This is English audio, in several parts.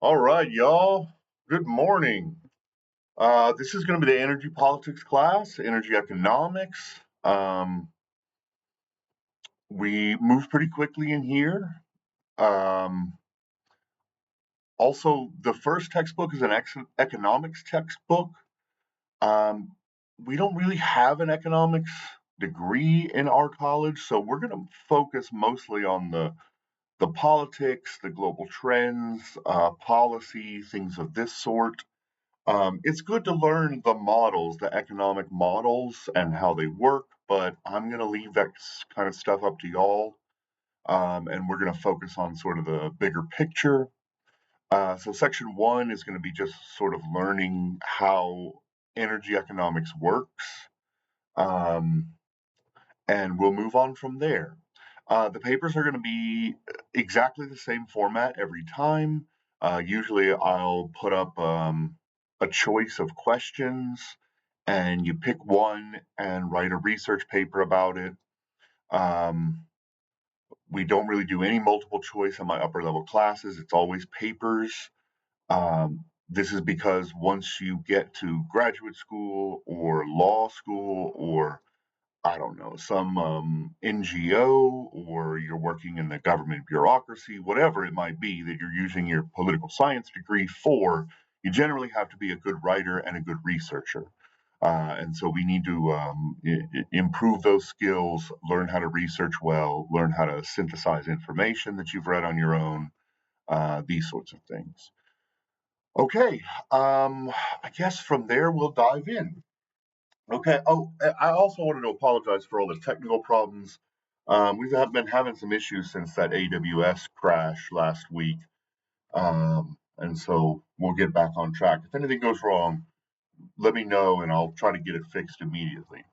All right, y'all. Good morning. This is going to be the energy politics class, energy economics. We move pretty quickly in here. Um, Also, the first textbook is an economics textbook. Um, we don't really have an economics degree in our college, so we're going to focus mostly on the politics, the global trends, policy, things of this sort. It's good to learn the models, the economic models, and how they work, but I'm going to leave that kind of stuff up to y'all. And we're going to focus on sort of the bigger picture. So, section one is going to be just sort of learning how energy economics works. Um, and we'll move on from there. The papers are going to be exactly the same format every time. Usually, I'll put up a choice of questions, and you pick one and write a research paper about it. Um, we don't really do any multiple choice in my upper level classes, it's always papers. This is because once you get to graduate school or law school or I don't know, some NGO or you're working in the government bureaucracy, whatever it might be that you're using your political science degree for, you generally have to be a good writer and a good researcher. And so we need to improve those skills, learn how to research well, learn how to synthesize information that you've read on your own, these sorts of things. Okay, I guess from there we'll dive in. Okay. Oh, I also wanted to apologize for all the technical problems. We've been having some issues since that AWS crash last week, and so we'll get back on track. If anything goes wrong, let me know, and I'll try to get it fixed immediately.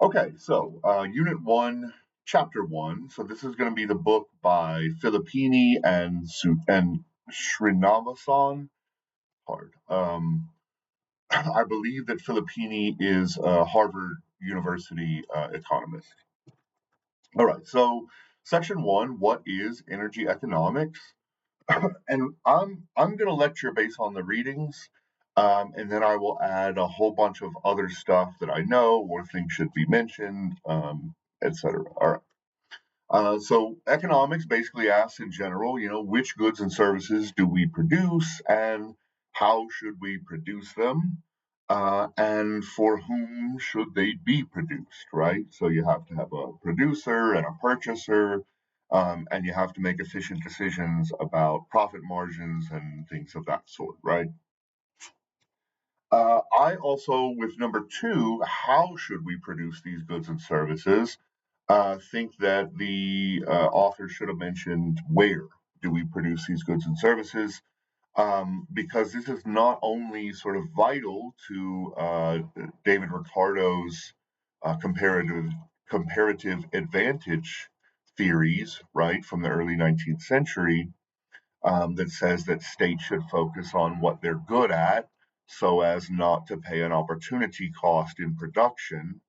Okay. So, Unit One, Chapter One. So this is going to be the book by Filippini and Srinivasan. Hard. I believe that Filippini is a Harvard University economist. All right, so section one, what is energy economics? And I'm going to lecture based on the readings, and then I will add a whole bunch of other stuff that I know or think should be mentioned, etc. All right. So economics basically asks in general, which goods and services do we produce and how should we produce them? And for whom should they be produced, right? So you have to have a producer and a purchaser, and you have to make efficient decisions about profit margins and things of that sort, right? I also, with number two, how should we produce these goods and services? Think that the author should have mentioned where do we produce these goods and services, because this is not only sort of vital to David Ricardo's comparative advantage theories, right, from the early 19th century, that says that states should focus on what they're good at so as not to pay an opportunity cost in production,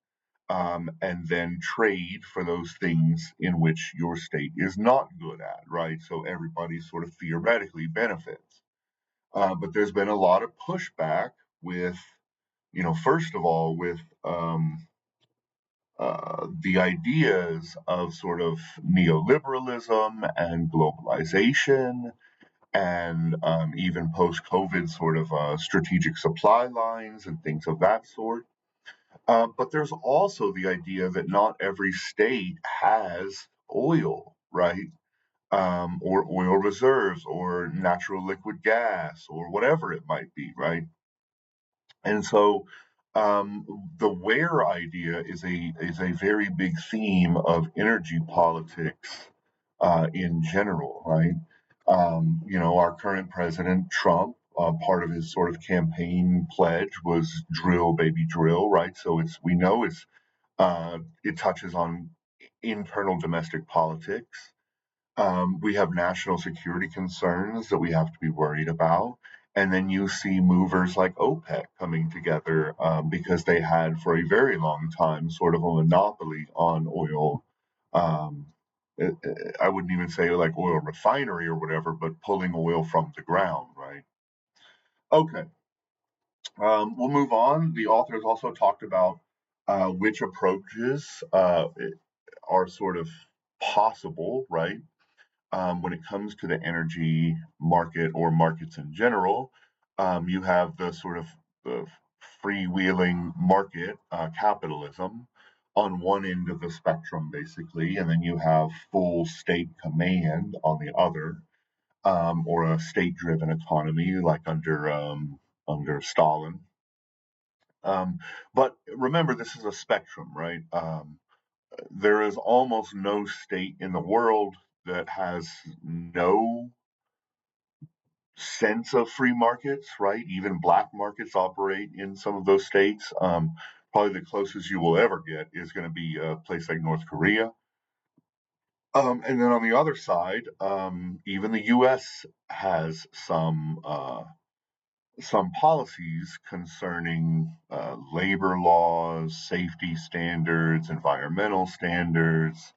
and then trade for those things in which your state is not good at, right? So everybody sort of theoretically benefits. But there's been a lot of pushback with, first of all, with the ideas of sort of neoliberalism and globalization and even post COVID sort of strategic supply lines and things of that sort. But there's also the idea that not every state has oil, right? Or oil reserves or natural liquid gas or whatever it might be, right? And so the where idea is a very big theme of energy politics in general, right? Our current president Trump, part of his sort of campaign pledge was drill, baby, drill, right? So we know it touches on internal domestic politics. We have national security concerns that we have to be worried about. And then you see movers like OPEC coming together because they had, for a very long time, sort of a monopoly on oil. Um, I wouldn't even say like oil refinery or whatever, but pulling oil from the ground, right? Okay, we'll move on. The authors also talked about which approaches are sort of possible, right? When it comes to the energy market or markets in general, you have the sort of the freewheeling market, capitalism, on one end of the spectrum, basically, and then you have full state command on the other, or a state-driven economy like under Stalin. Um, but remember, this is a spectrum, right? There is almost no state in the world that has no sense of free markets, right? Even black markets operate in some of those states. Probably the closest you will ever get is going to be a place like North Korea. And then on the other side, even the U.S. has some policies concerning labor laws, safety standards, environmental standards,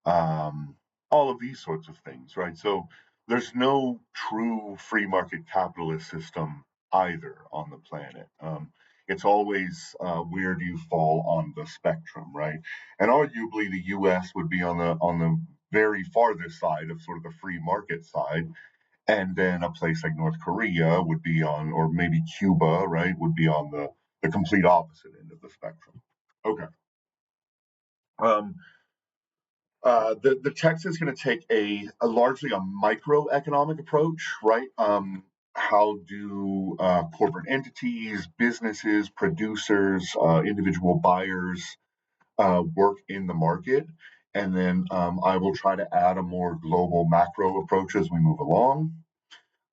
um, all of these sorts of things, right? So there's no true free market capitalist system either on the planet. It's always where do you fall on the spectrum, right? And arguably, the U.S. would be on the very farthest side of sort of the free market side, and then a place like North Korea would be on, or maybe Cuba, right, would be on the complete opposite end of the spectrum. Okay. Um, the text is going to take a largely a microeconomic approach, right? How do corporate entities, businesses, producers, individual buyers work in the market? And then I will try to add a more global macro approach as we move along.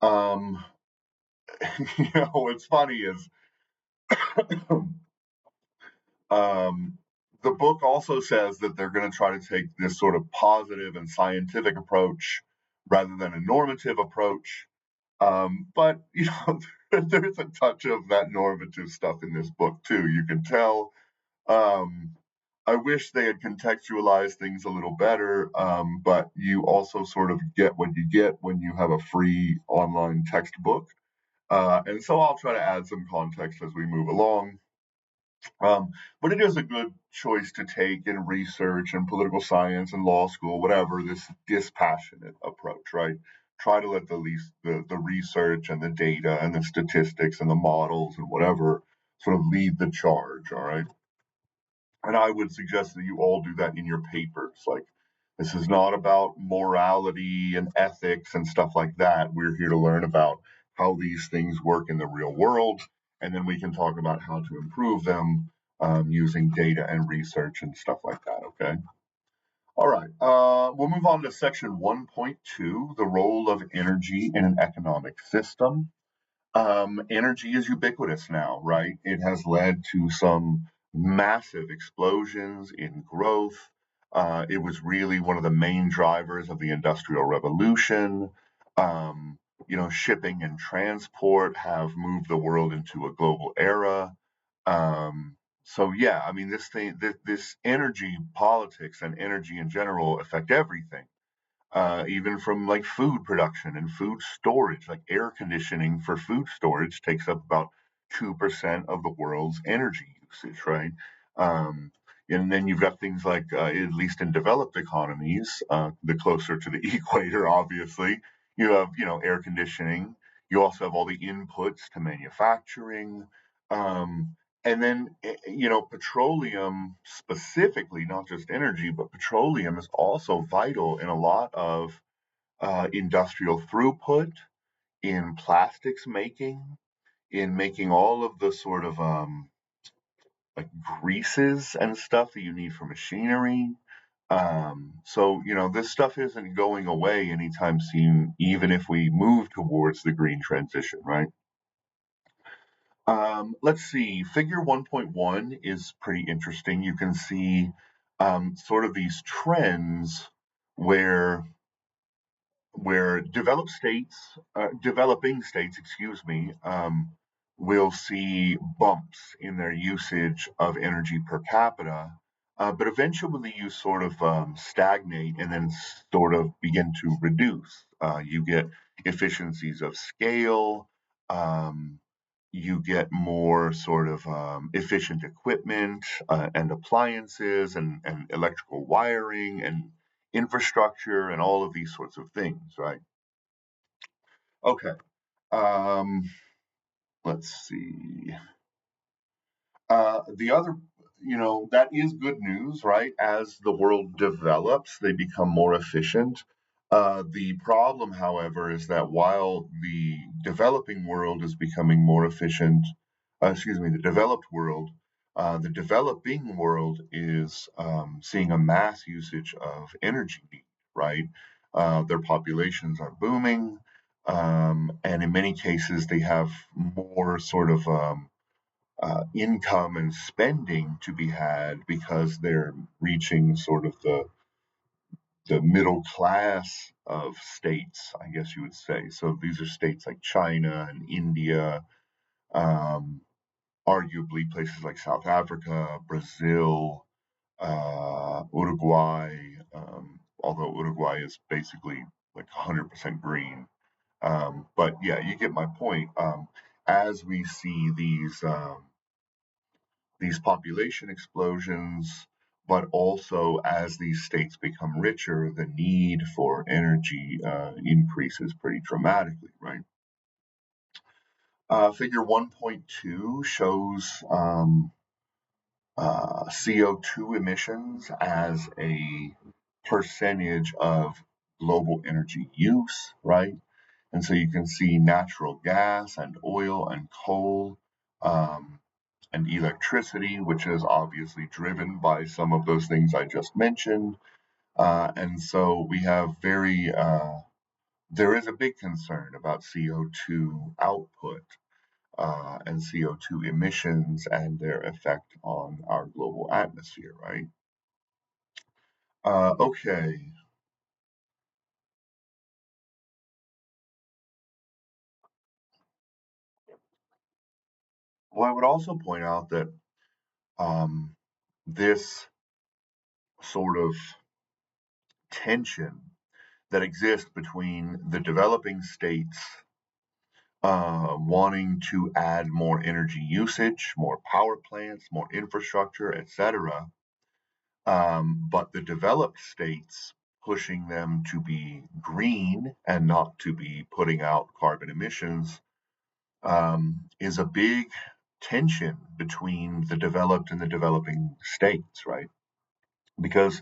Um, what's funny is um, the book also says that they're going to try to take this sort of positive and scientific approach rather than a normative approach. But there's a touch of that normative stuff in this book too. You can tell. Um, I wish they had contextualized things a little better, but you also sort of get what you get when you have a free online textbook. And so I'll try to add some context as we move along. But it is a good choice to take in research and political science and law school, whatever, this dispassionate approach, right? Try to let the research and the data and the statistics and the models and whatever sort of lead the charge, all right? And I would suggest that you all do that in your papers. Like, this is not about morality and ethics and stuff like that. We're here to learn about how these things work in the real world, and then we can talk about how to improve them using data and research and stuff like that. Okay. All right. We'll move on to section 1.2, the role of energy in an economic system. Energy is ubiquitous now, right? It has led to some massive explosions in growth. It was really one of the main drivers of the Industrial Revolution. Um, Shipping and transport have moved the world into a global era. So yeah, I mean, this energy politics and energy in general affect everything, even from like food production and food storage. Like air conditioning for food storage takes up about 2% of the world's energy usage, right? Um, and then you've got things like, at least in developed economies, the closer to the equator, obviously, you have, air conditioning. You also have all the inputs to manufacturing. Um, and then, petroleum specifically, not just energy, but petroleum is also vital in a lot of industrial throughput, in plastics making, in making all of the sort of like greases and stuff that you need for machinery. So, this stuff isn't going away anytime soon, even if we move towards the green transition, right? Let's see. Figure 1.1 is pretty interesting. You can see sort of these trends where developing states, excuse me, will see bumps in their usage of energy per capita, But eventually you sort of stagnate and then sort of begin to reduce. You get efficiencies of scale. Um, you get more sort of efficient equipment and appliances and electrical wiring and infrastructure and all of these sorts of things, right? Okay. Um, let's see. The other, that is good news, right? As the world develops, they become more efficient. The problem, however, is that while the developing world is becoming more efficient, the developed world, the developing world is seeing a mass usage of energy, right? Their populations are booming, and in many cases, they have more sort of income and spending to be had because they're reaching sort of the middle class of states, I guess you would say. So these are states like China and India, um, arguably places like South Africa, Brazil, Uruguay, although Uruguay is basically like 100% green. But yeah, you get my point. As we see these population explosions, but also as these states become richer, the need for energy increases pretty dramatically, right? Figure 1.2 shows CO2 emissions as a percentage of global energy use, right? And so you can see natural gas and oil and coal um, and electricity, which is obviously driven by some of those things I just mentioned. And so we have there is a big concern about CO2 output and CO2 emissions and their effect on our global atmosphere, right? Okay. Well, I would also point out that um, this sort of tension that exists between the developing states wanting to add more energy usage, more power plants, more infrastructure, etc. But the developed states pushing them to be green and not to be putting out carbon emissions is a big tension between the developed and the developing states, right? Because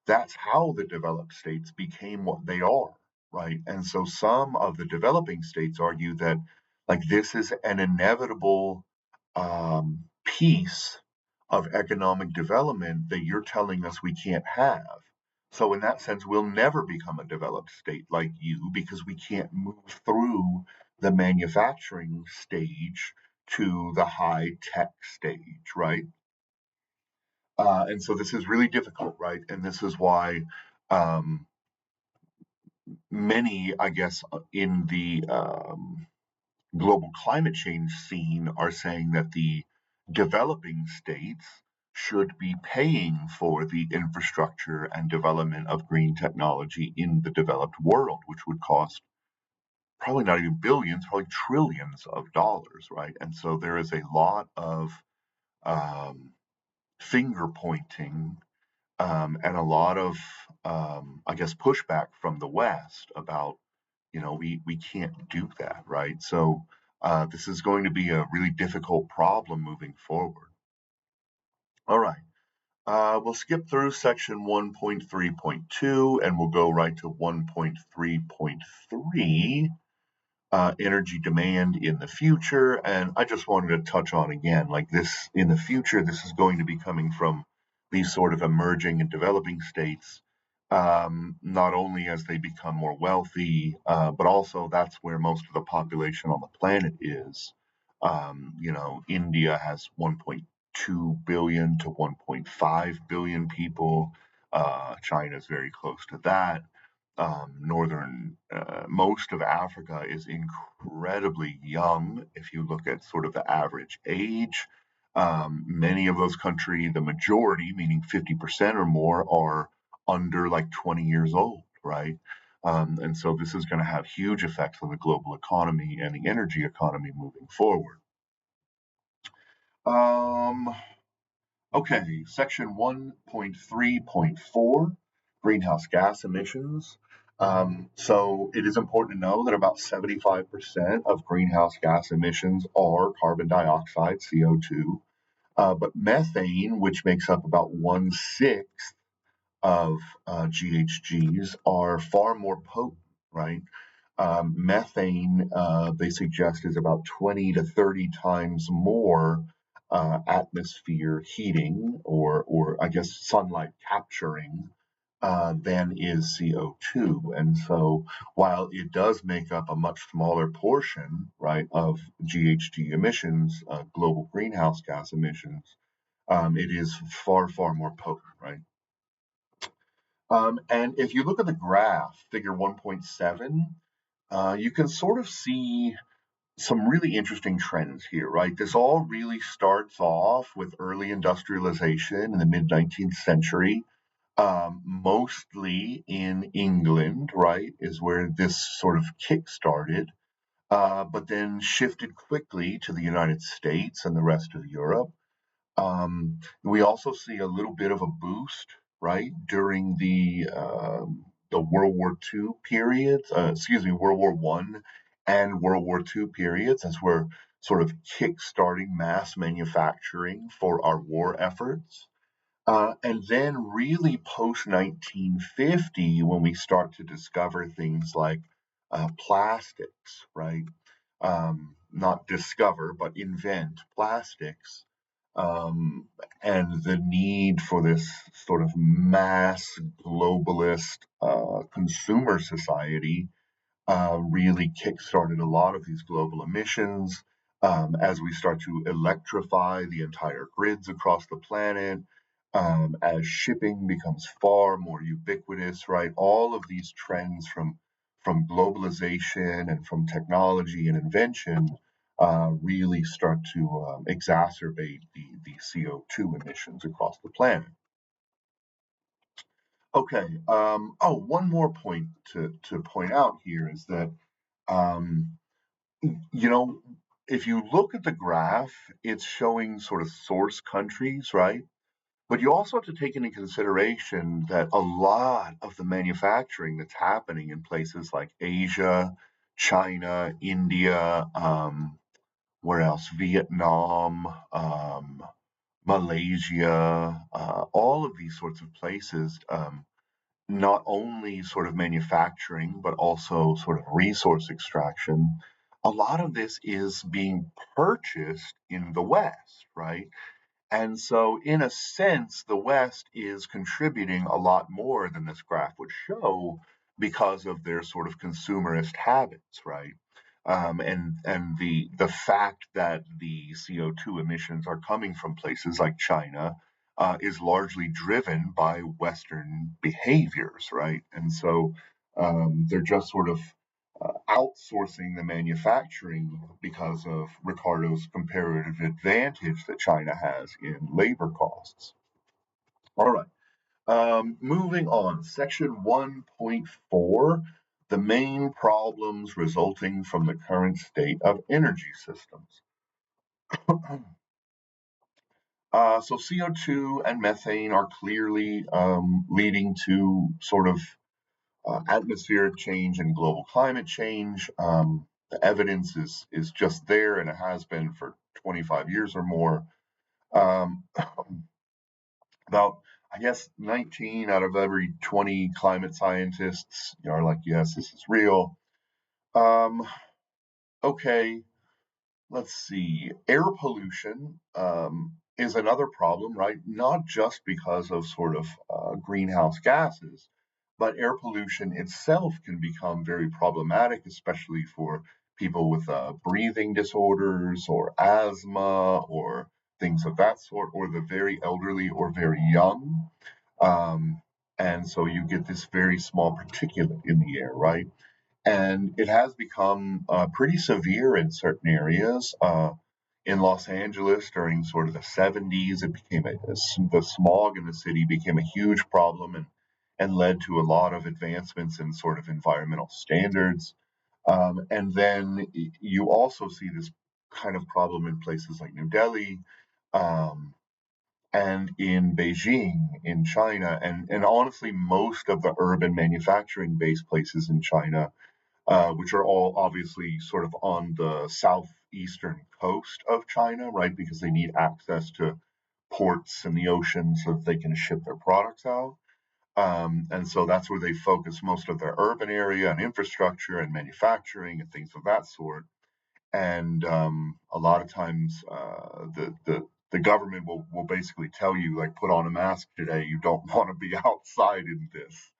that's how the developed states became what they are, right? And so some of the developing states argue that like this is an inevitable piece of economic development that you're telling us we can't have. So in that sense, we'll never become a developed state like you because we can't move through the manufacturing stage to the high tech stage, right? And so this is really difficult, right? And this is why um, many, I guess, in the global climate change scene are saying that the developing states should be paying for the infrastructure and development of green technology in the developed world, which would cost probably not even billions, probably trillions of dollars, right? And so there is a lot of um, finger pointing and a lot of, I guess, pushback from the West about, we can't do that, right? So this is going to be a really difficult problem moving forward. All right. We'll skip through section 1.3.2 and we'll go right to 1.3.3 energy demand in the future. And I just wanted to touch on again, like this in the future, this is going to be coming from these sort of emerging and developing states, not only as they become more wealthy, but also that's where most of the population on the planet is. India has 1.2 billion to 1.5 billion people. China is very close to that. Most of Africa is incredibly young if you look at sort of the average age. Many of those countries, the majority, meaning 50% or more, are under like 20 years old, right? And so this is going to have huge effects on the global economy and the energy economy moving forward. Um, okay, section 1.3.4, greenhouse gas emissions. So it is important to know that about 75% of greenhouse gas emissions are carbon dioxide, CO2. But methane, which makes up about 1/6 of GHGs, are far more potent, right? Methane, they suggest, is about 20 to 30 times more atmosphere heating, or I guess sunlight capturing, than is CO2. And so while it does make up a much smaller portion, right, of GHG emissions, global greenhouse gas emissions, it is far, far more potent, right? And if you look at the graph, figure 1.7, you can sort of see some really interesting trends here, right? This all really starts off with early industrialization in the mid 19th century, mostly in England, right, is where this sort of kick started, but then shifted quickly to the United States and the rest of Europe. We also see a little bit of a boost, right, during the World War II periods, World War One and World War II periods, as we're sort of kick-starting mass manufacturing for our war efforts. And then, really, post 1950, when we start to discover things like plastics, right? Not discover, but invent plastics, um, and the need for this sort of mass globalist consumer society really kickstarted a lot of these global emissions. As we start to electrify the entire grids across the planet, as shipping becomes far more ubiquitous, right? All of these trends from globalization and from technology and invention really start to exacerbate the CO2 emissions across the planet. Okay. One more point to point out here is that um, you know, if you look at the graph, it's showing sort of source countries, right? But you also have to take into consideration that a lot of the manufacturing that's happening in places like Asia, China, India, where else? Vietnam, Malaysia, all of these sorts of places, not only sort of manufacturing, but also sort of resource extraction. A lot of this is being purchased in the West, right? And so, in a sense, the West is contributing a lot more than this graph would show because of their sort of consumerist habits, right? And the fact that the CO2 emissions are coming from places like China is largely driven by Western behaviors, right? And so they're just sort of outsourcing the manufacturing because of Ricardo's comparative advantage that China has in labor costs. All right. Moving on, section 1.4, the main problems resulting from the current state of energy systems. So CO2 and methane are clearly leading to sort of atmospheric change and global climate change. The evidence is just there, and it has been for 25 years or more. Um, about, I guess, 19 out of every 20 climate scientists are like, yes, this is real. Um, okay, let's see. Air pollution is another problem, right? Not just because of sort of greenhouse gases, but air pollution itself can become very problematic, especially for people with breathing disorders or asthma or things of that sort, or the very elderly or very young. Um, and so you get this very small particulate in the air, right? And it has become pretty severe in certain areas. In Los Angeles during sort of the 70s, it became the smog in the city became a huge problem and led to a lot of advancements in sort of environmental standards. And then you also see this kind of problem in places like New Delhi, um, and in Beijing in China, and honestly, most of the urban manufacturing based places in China, which are all obviously sort of on the southeastern coast of China, right? Because they need access to ports and the ocean so that they can ship their products out. And so that's where they focus most of their urban area and infrastructure and manufacturing and things of that sort. And a lot of times, the government will basically tell you, like, put on a mask today. You don't want to be outside in this.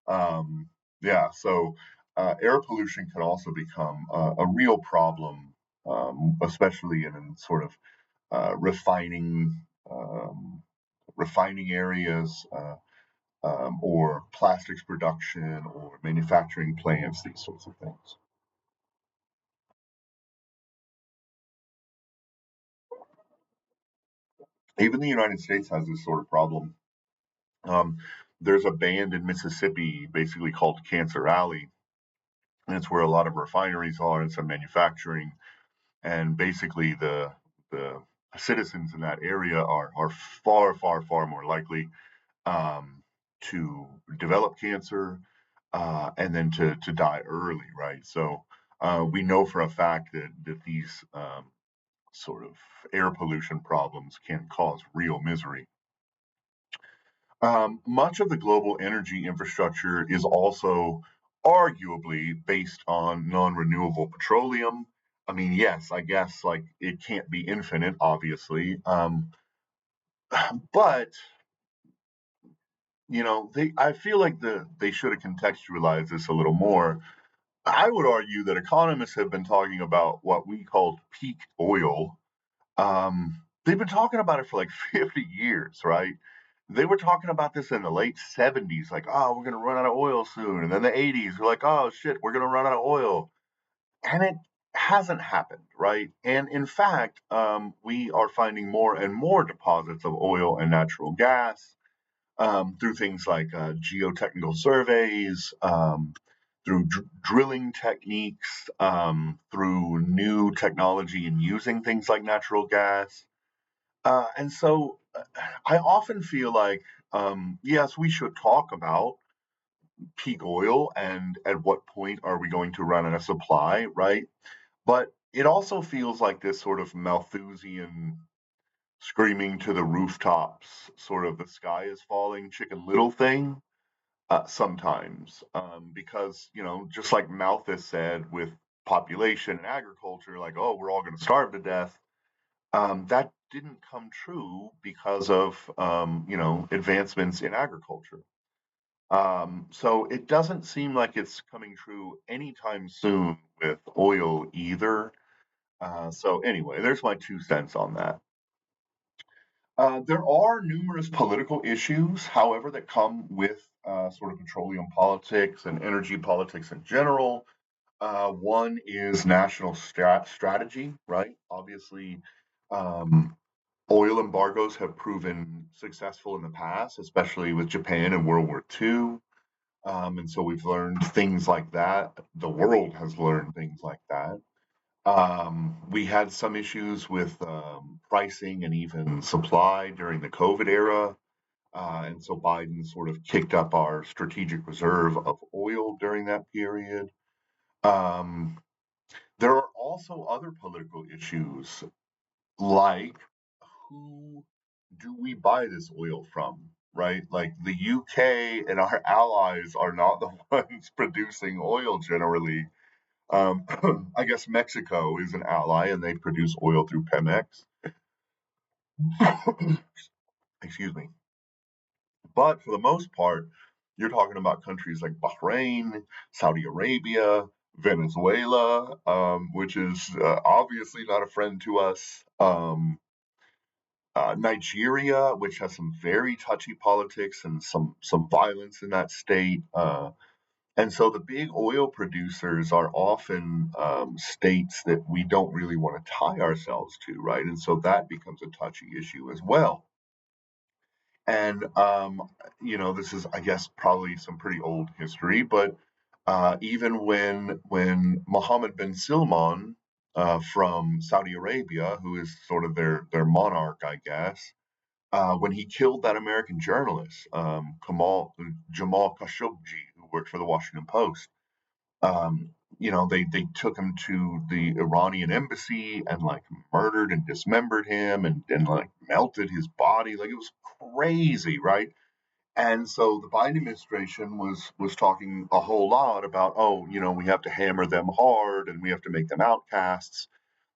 Um, yeah, so air pollution could also become a real problem, especially in sort of refining refining areas, or plastics production or manufacturing plants, these sorts of things. Even the United States has this sort of problem. Um, there's a band in Mississippi basically called Cancer Alley, and it's where a lot of refineries are and some manufacturing. And basically, the citizens in that area are far, far, far more likely to develop cancer, and then to die early, right? So we know for a fact that these sort of air pollution problems can cause real misery. Much of the global energy infrastructure is also arguably based on non-renewable petroleum. I mean, yes, I guess like it can't be infinite, obviously, but I feel like they should have contextualized this a little more. I would argue that economists have been talking about what we call peak oil. They've been talking about it for like 50 years, right? They were talking about this in the late 70s, like, oh, we're going to run out of oil soon. And then the 80s, we're like, oh, shit, we're going to run out of oil. And it hasn't happened, right? And in fact, we are finding more and more deposits of oil and natural gas, through things like geotechnical surveys, through drilling techniques, through new technology in using things like natural gas. And so I often feel like, yes, we should talk about peak oil and at what point are we going to run out of supply, right? But it also feels like this sort of Malthusian screaming to the rooftops, sort of the sky is falling, Chicken Little thing, sometimes. Because, just like Malthus said with population and agriculture, like, oh, we're all going to starve to death. That didn't come true because of advancements in agriculture. So it doesn't seem like it's coming true anytime soon with oil either. So anyway, there's my 2 cents on that. There are numerous political issues, however, that come with sort of petroleum politics and energy politics in general. One is national strategy, right? Obviously, um, oil embargoes have proven successful in the past, especially with Japan in World War II. And so we've learned things like that. The world has learned things like that. We had some issues with pricing and even supply during the COVID era. And so Biden sort of kicked up our strategic reserve of oil during that period. Um, there are also other political issues like who do we buy this oil from, right? Like the UK and our allies are not the ones producing oil generally. Um, I guess Mexico is an ally and they produce oil through Pemex. Excuse me. But for the most part, you're talking about countries like Bahrain, Saudi Arabia, Venezuela, which is obviously not a friend to us. Nigeria, which has some very touchy politics and some violence in that state. And so the big oil producers are often states that we don't really want to tie ourselves to, right? And so that becomes a touchy issue as well. And this is, I guess, probably some pretty old history, but even when Mohammed bin Salman from Saudi Arabia, who is sort of their monarch, I guess, when he killed that American journalist, Jamal Khashoggi, who worked for the Washington Post. Um, they took him to the Iranian embassy and like murdered and dismembered him and like melted his body. Like it was crazy, right? And so the Biden administration was talking a whole lot about, oh, we have to hammer them hard and we have to make them outcasts.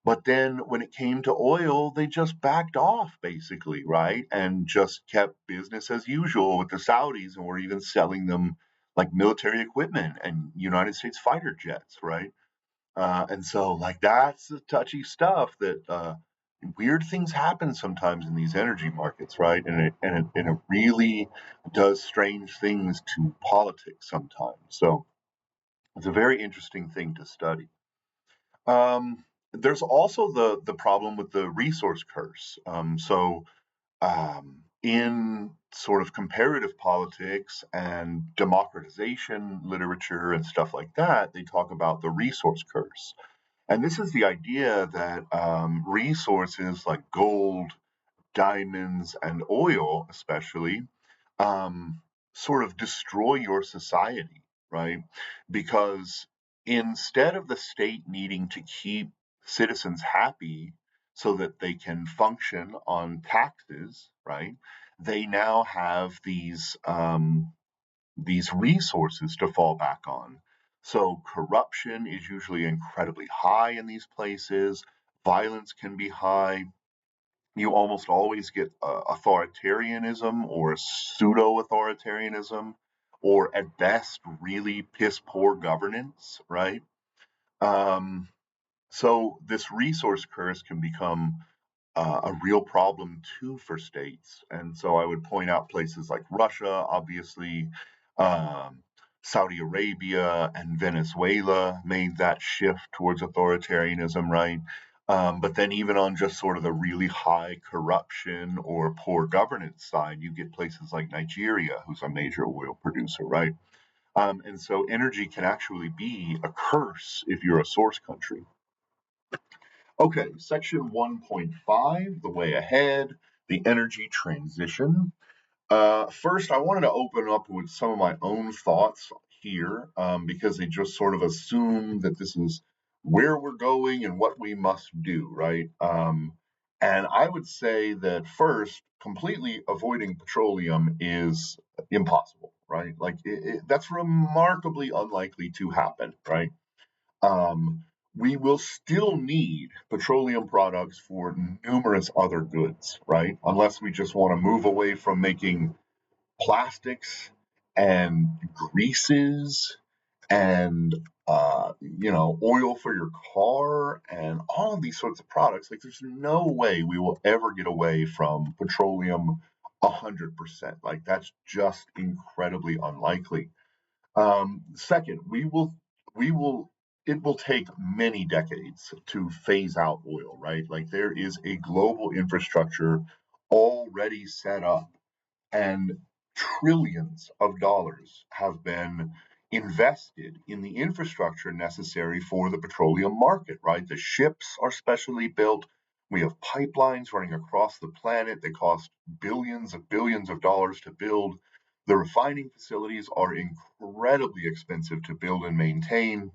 But then when it came to oil, they just backed off basically, right? And just kept business as usual with the Saudis and were even selling them like military equipment and United States fighter jets, right? And so like that's the touchy stuff that weird things happen sometimes in these energy markets, right? And it really does strange things to politics sometimes. So it's a very interesting thing to study. There's also the problem with the resource curse. In sort of comparative politics and democratization literature and stuff like that, they talk about the resource curse. And this is the idea that resources like gold, diamonds, and oil, especially, um, sort of destroy your society, right? Because instead of the state needing to keep citizens happy so that they can function on taxes, right? They now have these resources to fall back on. So corruption is usually incredibly high in these places. Violence can be high. You almost always get authoritarianism or pseudo authoritarianism, or at best, really piss poor governance, right? Um, so this resource curse can become a real problem too for states. And so I would point out places like Russia, obviously, um, Saudi Arabia and Venezuela made that shift towards authoritarianism, right? But then, even on just sort of the really high corruption or poor governance side, you get places like Nigeria, who's a major oil producer, right? And so, energy can actually be a curse if you're a source country. Okay, section 1.5, the way ahead, the energy transition. First, I wanted to open up with some of my own thoughts here because they just sort of assume that this is where we're going and what we must do, right? And I would say that first, completely avoiding petroleum is impossible, right? Like that's remarkably unlikely to happen, right? um, we will still need petroleum products for numerous other goods, right? Unless we just want to move away from making plastics and greases and oil for your car and all of these sorts of products. Like, there's no way we will ever get away from petroleum 100%. Like, that's just incredibly unlikely. Second, we will it will take many decades to phase out oil, right? Like there is a global infrastructure already set up and trillions of dollars have been invested in the infrastructure necessary for the petroleum market, right? The ships are specially built. We have pipelines running across the planet that cost billions of dollars to build. The refining facilities are incredibly expensive to build and maintain.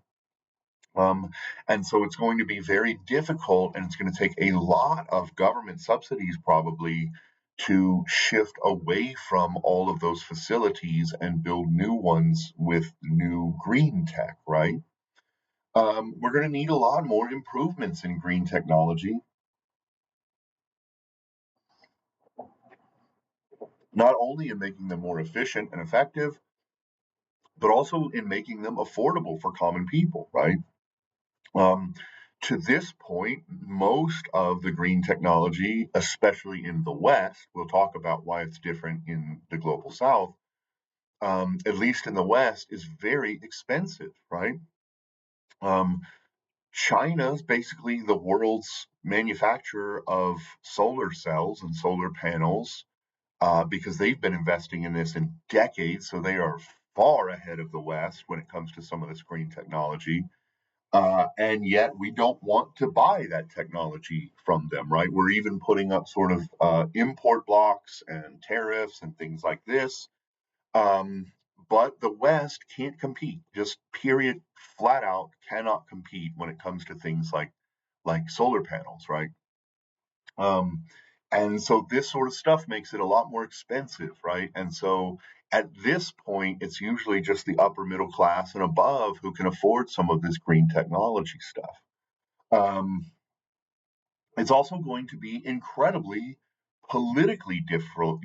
Um, and so it's going to be very difficult, and it's going to take a lot of government subsidies probably to shift away from all of those facilities and build new ones with new green tech, right? We're going to need a lot more improvements in green technology, not only in making them more efficient and effective, but also in making them affordable for common people, right? Um, to this point, most of the green technology, especially in the West, we'll talk about why it's different in the global South, at least in the West, is very expensive, right? Um, China's basically the world's manufacturer of solar cells and solar panels because they've been investing in this in decades, so they are far ahead of the West when it comes to some of this green technology. And yet we don't want to buy that technology from them, right? We're even putting up sort of import blocks and tariffs and things like this. Um, but the West can't compete, just period, flat out cannot compete when it comes to things like solar panels, right? Um, and so this sort of stuff makes it a lot more expensive, right? And so at this point, it's usually just the upper middle class and above who can afford some of this green technology stuff. Um, it's also going to be incredibly politically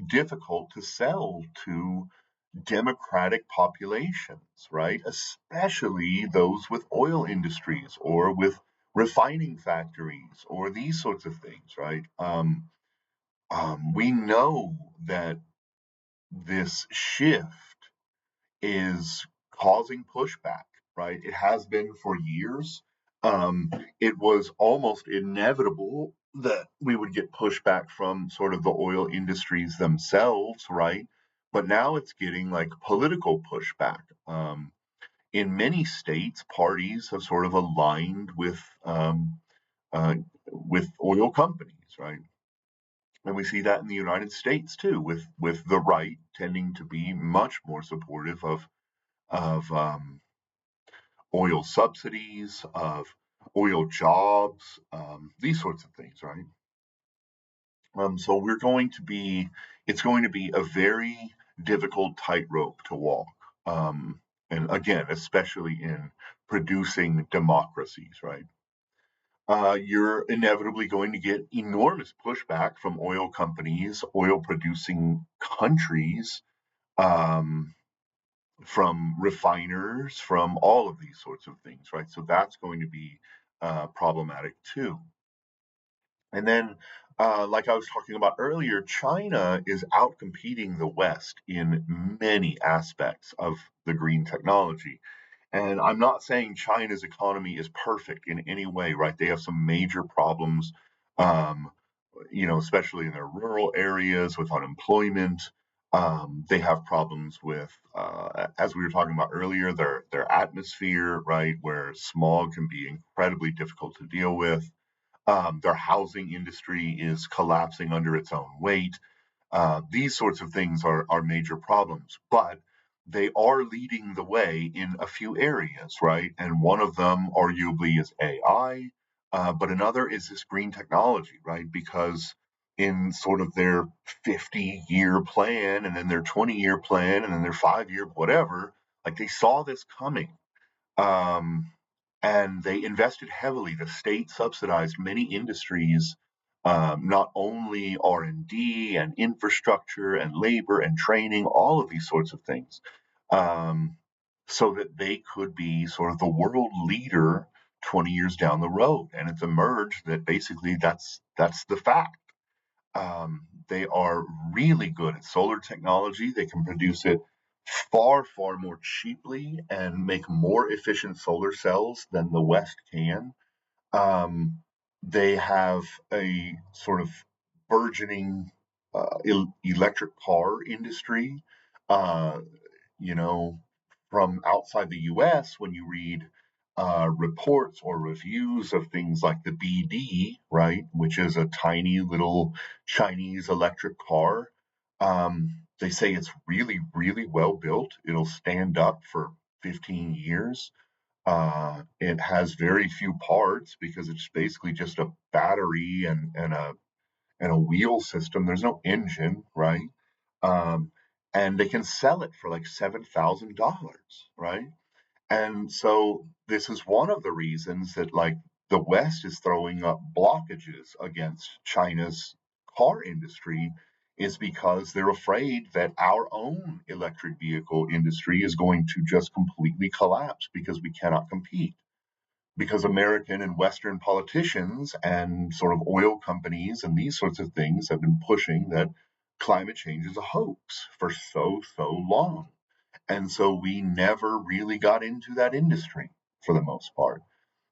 difficult to sell to democratic populations, right? Especially those with oil industries or with refining factories or these sorts of things, right? We know that this shift is causing pushback, right? It has been for years. It was almost inevitable that we would get pushback from sort of the oil industries themselves, right? But now it's getting like political pushback. In many states, parties have sort of aligned uh, with oil companies, right? And we see that in the United States too, with the right tending to be much more supportive of oil subsidies, of oil jobs, these sorts of things, right? So it's going to be a very difficult tightrope to walk, um, and again, especially in producing democracies, right? You're inevitably going to get enormous pushback from oil companies, oil producing countries, um, from refiners, from all of these sorts of things, right? So that's going to be problematic too. And then, like I was talking about earlier, China is outcompeting the West in many aspects of the green technology. And I'm not saying China's economy is perfect in any way, right? They have some major problems, um, especially in their rural areas with unemployment. They have problems with, as we were talking about earlier, their atmosphere, right, where smog can be incredibly difficult to deal with. Their housing industry is collapsing under its own weight. These sorts of things are major problems, but they are leading the way in a few areas, right? And one of them, arguably, is AI, but another is this green technology, right? Because in sort of their 50-year plan, and then their 20-year plan, and then their 5-year whatever, like they saw this coming. Um, and they invested heavily. The state subsidized many industries, not only R&D and infrastructure and labor and training, all of these sorts of things, um, so that they could be sort of the world leader 20 years down the road. And it's emerged that basically that's the fact. They are really good at solar technology. They can produce it far, far more cheaply and make more efficient solar cells than the West can. Um, they have a sort of burgeoning electric car industry. Uh, you know, from outside the US, when you read reports or reviews of things like the BD, right, which is a tiny little Chinese electric car, they say it's really, really well built. It'll stand up for 15 years. It has very few parts because it's basically just a battery and a wheel system. There's no engine, right? Um, and they can sell it for like $7,000, right? And so this is one of the reasons that like the West is throwing up blockages against China's car industry is because they're afraid that our own electric vehicle industry is going to just completely collapse because we cannot compete because American and Western politicians and sort of oil companies and these sorts of things have been pushing that climate change is a hoax for so long. And so we never really got into that industry for the most part.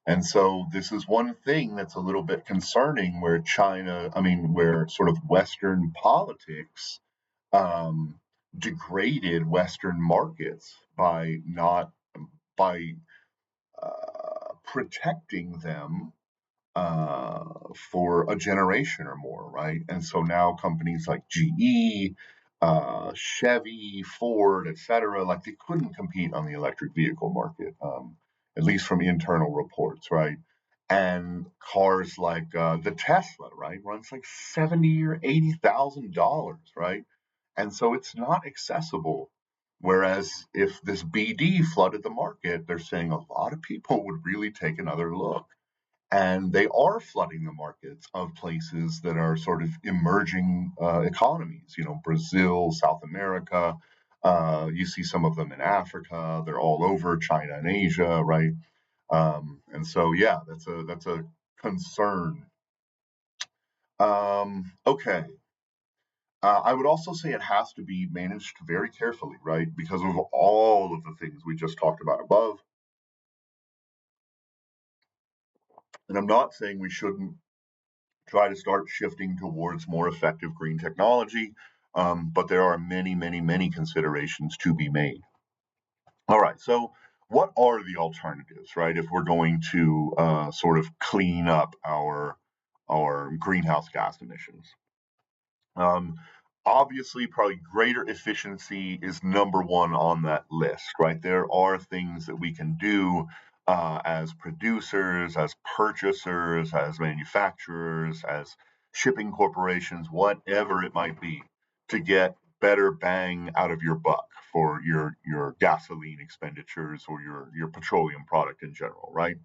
And so this is one thing that's a little bit concerning where where sort of Western politics um, degraded Western markets by not by protecting them for a generation or more, right? And so now companies like GE, Chevy, Ford, et cetera, like they couldn't compete on the electric vehicle market, at least from internal reports, right? And cars like the Tesla, right, runs like $70,000 or $80,000, right? And so it's not accessible. Whereas if this BD flooded the market, they're saying a lot of people would really take another look, and they are flooding the markets of places that are sort of emerging economies. Brazil, South America. You see some of them in Africa. They're all over China and Asia, right? And so, yeah, that's a concern. Okay. I would also say it has to be managed very carefully, right? Because of all of the things we just talked about above. And I'm not saying we shouldn't try to start shifting towards more effective green technology. But there are many, many, many considerations to be made. All right. So, what are the alternatives, right? If we're going to sort of clean up our greenhouse gas emissions, um, obviously, probably greater efficiency is number one on that list, right? There are things that we can do as producers, as purchasers, as manufacturers, as shipping corporations, whatever it might be, to get better bang out of your buck for your gasoline expenditures or your petroleum product in general, right?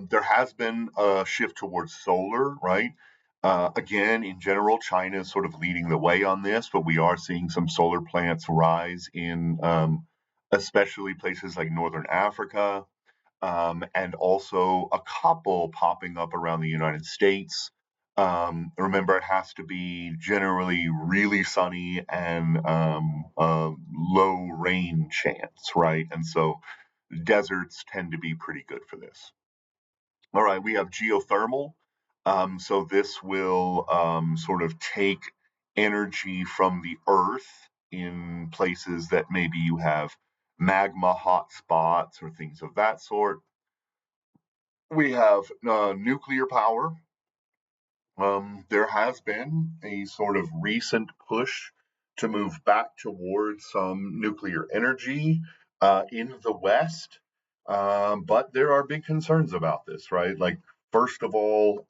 There has been a shift towards solar, right? Again, in general, China is sort of leading the way on this, but we are seeing some solar plants rise in especially places like Northern Africa, and also a couple popping up around the United States. Remember, it has to be generally really sunny and low rain chance, right? And so deserts tend to be pretty good for this. All right, we have geothermal. So this will sort of take energy from the earth in places that maybe you have magma hot spots or things of that sort. We have nuclear power. There has been a sort of recent push to move back towards some nuclear energy in the West. But there are big concerns about this, right? Like, first of all,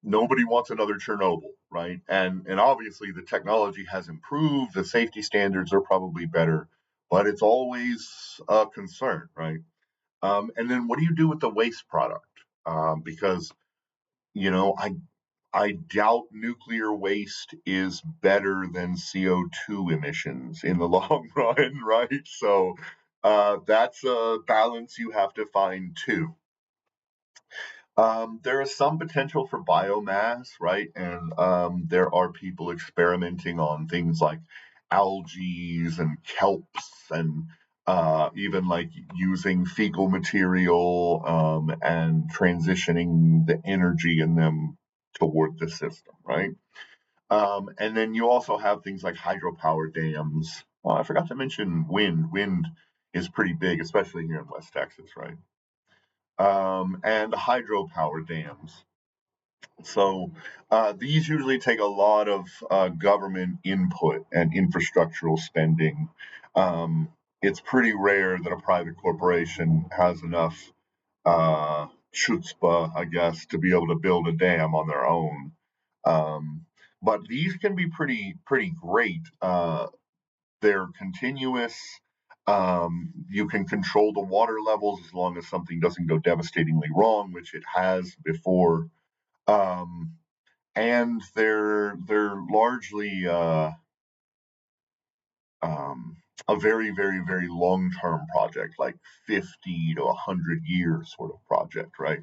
nobody wants another Chernobyl, right? And obviously the technology has improved, the safety standards are probably better, but it's always a concern, right? And then what do you do with the waste product? Because you know, I doubt nuclear waste is better than CO2 emissions in the long run, right? So that's a balance you have to find too. There is some potential for biomass, right? And there are people experimenting on things like algae and kelps and even like using fecal material and transitioning the energy in them toward the system, right? And then you also have things like hydropower dams. I forgot to mention wind. Wind is pretty big, especially here in West Texas, right? And hydropower dams. So these usually take a lot of government input and infrastructural spending. Um, it's pretty rare that a private corporation has enough chutzpah, I guess, to be able to build a dam on their own. Um, but these can be pretty great. They're continuous. You can control the water levels as long as something doesn't go devastatingly wrong, which it has before. Um, and they're largely um, a very long term project, like 50 to 100 year sort of project, right?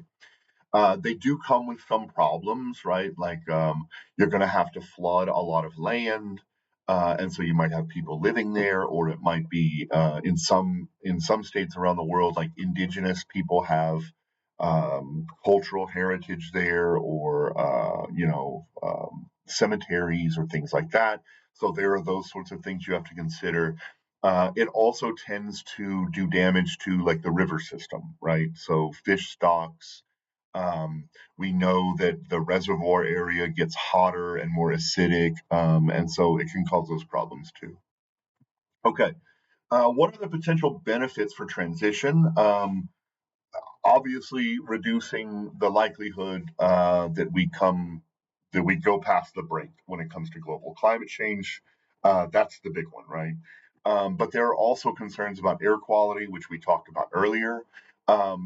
They do come with some problems, right? Like you're going to have to flood a lot of land. and so you might have people living there, or it might be in some states around the world, like indigenous people have cultural heritage there, or cemeteries or things like that. So there are those sorts of things you have to consider. It also tends to do damage to like the river system, right? So fish stocks. Um, we know that the reservoir area gets hotter and more acidic, and so it can cause those problems too. Okay, what are the potential benefits for transition? Obviously reducing the likelihood that we go past the brink when it comes to global climate change. That's the big one, right? But there are also concerns about air quality, which we talked about earlier.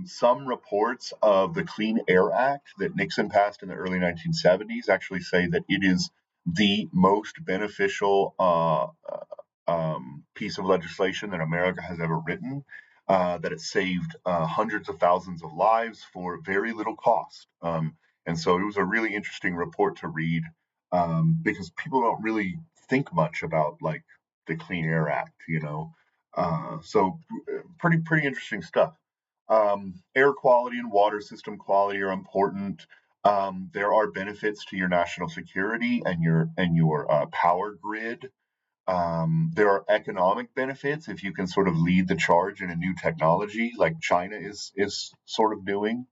Some reports of the Clean Air Act that Nixon passed in the early 1970s actually say that it is the most beneficial piece of legislation that America has ever written, that it saved hundreds of thousands of lives for very little cost. And so it was a really interesting report to read, because people don't really think much about like the Clean Air Act, you know. So pretty interesting stuff. Air quality and water system quality are important. There are benefits to your national security and your power grid. There are economic benefits if you can sort of lead the charge in a new technology, like China is sort of doing.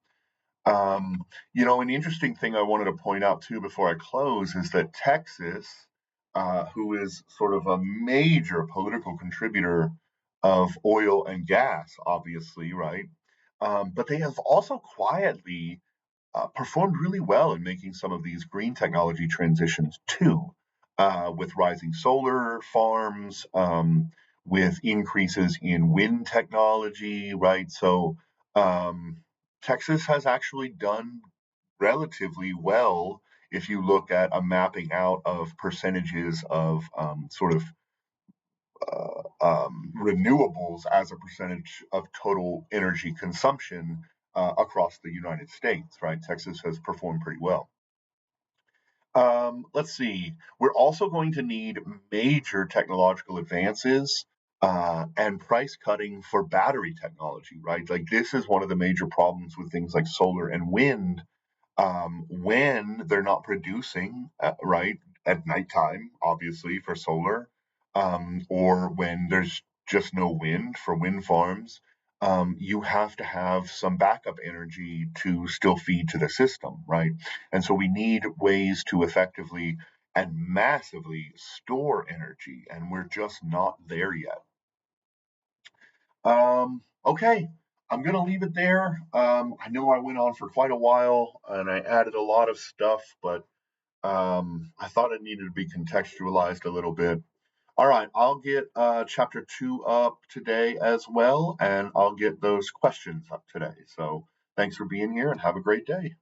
An interesting thing I wanted to point out too before I close is that Texas, who is sort of a major political contributor of oil and gas, obviously, right? But they have also quietly performed really well in making some of these green technology transitions too, with rising solar farms, with increases in wind technology, right? So Texas has actually done relatively well if you look at a mapping out of percentages of sort of renewables as a percentage of total energy consumption across the United States, right? Texas has performed pretty well. Let's see. We're also going to need major technological advances and price cutting for battery technology, right? Like, this is one of the major problems with things like solar and wind, when they're not producing, right, at nighttime, obviously, for solar, or when there's just no wind for wind farms. You have to have some backup energy to still feed to the system, right? And so we need ways to effectively and massively store energy, and we're just not there yet. Okay, I'm gonna leave it there. I know I went on for quite a while and I added a lot of stuff, but I thought it needed to be contextualized a little bit. All right, I'll get chapter 2 up today as well, and I'll get those questions up today. So thanks for being here and have a great day.